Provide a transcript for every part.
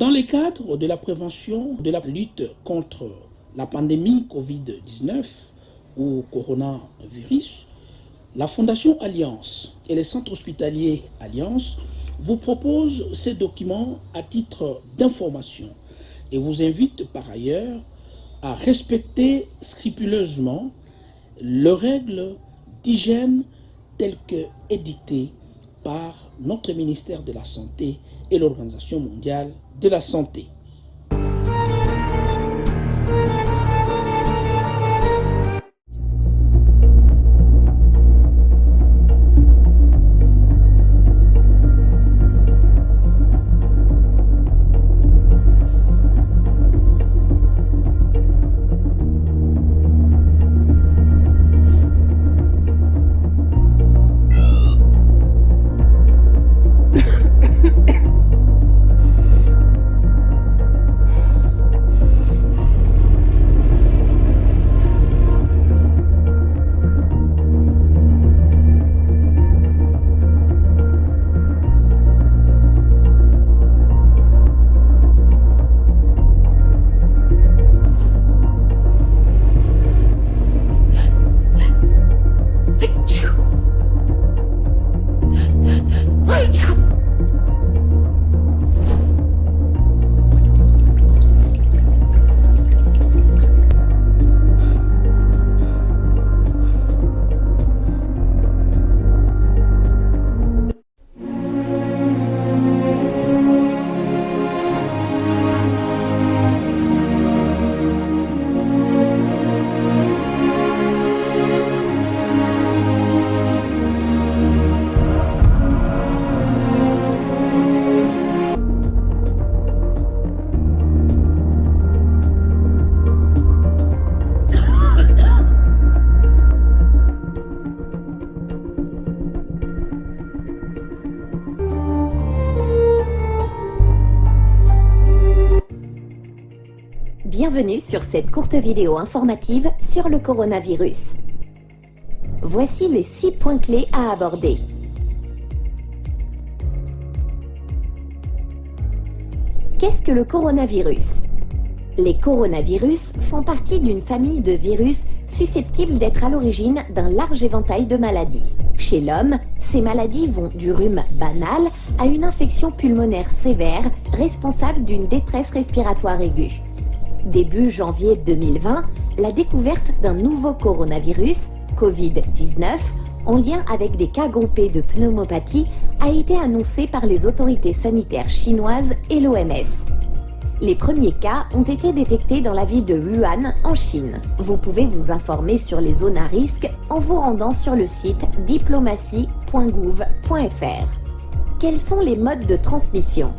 Dans le cadre de la prévention de la lutte contre la pandémie Covid-19 ou coronavirus, la Fondation Alliance et les centres hospitaliers Alliance vous proposent ces documents à titre d'information et vous invitent par ailleurs à respecter scrupuleusement les règles d'hygiène telles que édictées par notre ministère de la Santé et l'Organisation mondiale de la santé. Bienvenue sur cette courte vidéo informative sur le coronavirus. Voici les 6 points clés à aborder. Qu'est-ce que le coronavirus ? Les coronavirus font partie d'une famille de virus susceptibles d'être à l'origine d'un large éventail de maladies. Chez l'homme, ces maladies vont du rhume banal à une infection pulmonaire sévère responsable d'une détresse respiratoire aiguë. Début janvier 2020, la découverte d'un nouveau coronavirus, Covid-19, en lien avec des cas groupés de pneumopathie, a été annoncée par les autorités sanitaires chinoises et l'OMS. Les premiers cas ont été détectés dans la ville de Wuhan, en Chine. Vous pouvez vous informer sur les zones à risque en vous rendant sur le site diplomatie.gouv.fr. Quels sont les modes de transmission ?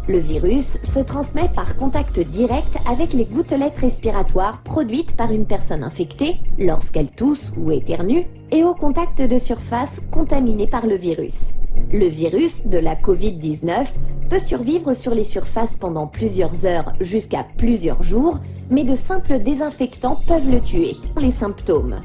Le virus se transmet par contact direct avec les gouttelettes respiratoires produites par une personne infectée lorsqu'elle tousse ou éternue et au contact de surfaces contaminées par le virus. Le virus de la Covid-19 peut survivre sur les surfaces pendant plusieurs heures jusqu'à plusieurs jours, mais de simples désinfectants peuvent le tuer. Les symptômes.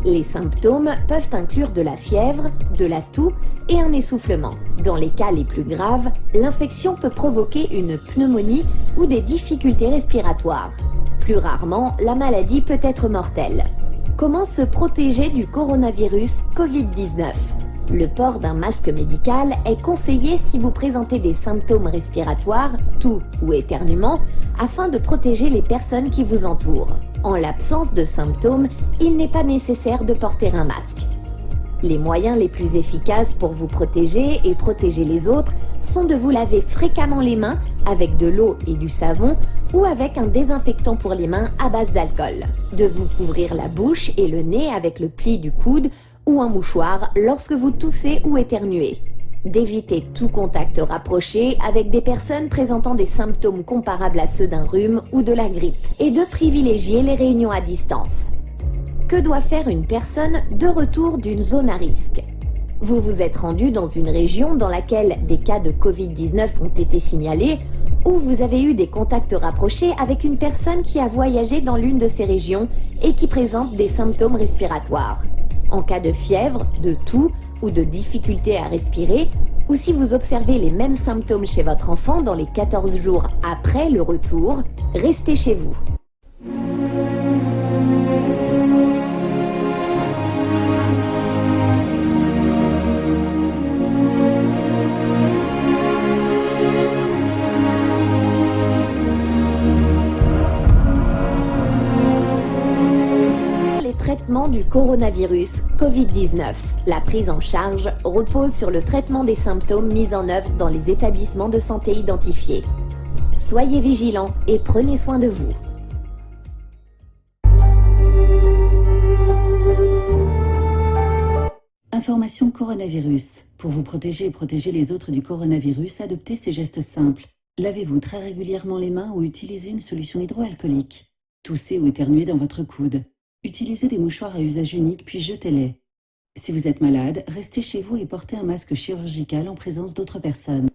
Les symptômes peuvent inclure de la fièvre, de la toux et un essoufflement. Dans les cas les plus graves, l'infection peut provoquer une pneumonie ou des difficultés respiratoires. Plus rarement, la maladie peut être mortelle. Comment se protéger du coronavirus Covid-19 ? Le port d'un masque médical est conseillé si vous présentez des symptômes respiratoires, toux ou éternuement, afin de protéger les personnes qui vous entourent. En l'absence de symptômes, il n'est pas nécessaire de porter un masque. Les moyens les plus efficaces pour vous protéger et protéger les autres sont de vous laver fréquemment les mains avec de l'eau et du savon ou avec un désinfectant pour les mains à base d'alcool, de vous couvrir la bouche et le nez avec le pli du coude ou un mouchoir lorsque vous toussez ou éternuez, d'éviter tout contact rapproché avec des personnes présentant des symptômes comparables à ceux d'un rhume ou de la grippe, et de privilégier les réunions à distance. Que doit faire une personne de retour d'une zone à risque ? Vous vous êtes rendu dans une région dans laquelle des cas de Covid-19 ont été signalés ou vous avez eu des contacts rapprochés avec une personne qui a voyagé dans l'une de ces régions et qui présente des symptômes respiratoires. En cas de fièvre, de toux ou de difficulté à respirer, ou si vous observez les mêmes symptômes chez votre enfant dans les 14 jours après le retour, restez chez vous. Traitement du coronavirus Covid-19. La prise en charge repose sur le traitement des symptômes mis en œuvre dans les établissements de santé identifiés. Soyez vigilants et prenez soin de vous. Information coronavirus. Pour vous protéger et protéger les autres du coronavirus, adoptez ces gestes simples. Lavez-vous très régulièrement les mains ou utilisez une solution hydroalcoolique. Toussez ou éternuez dans votre coude. Utilisez des mouchoirs à usage unique puis jetez-les. Si vous êtes malade, restez chez vous et portez un masque chirurgical en présence d'autres personnes.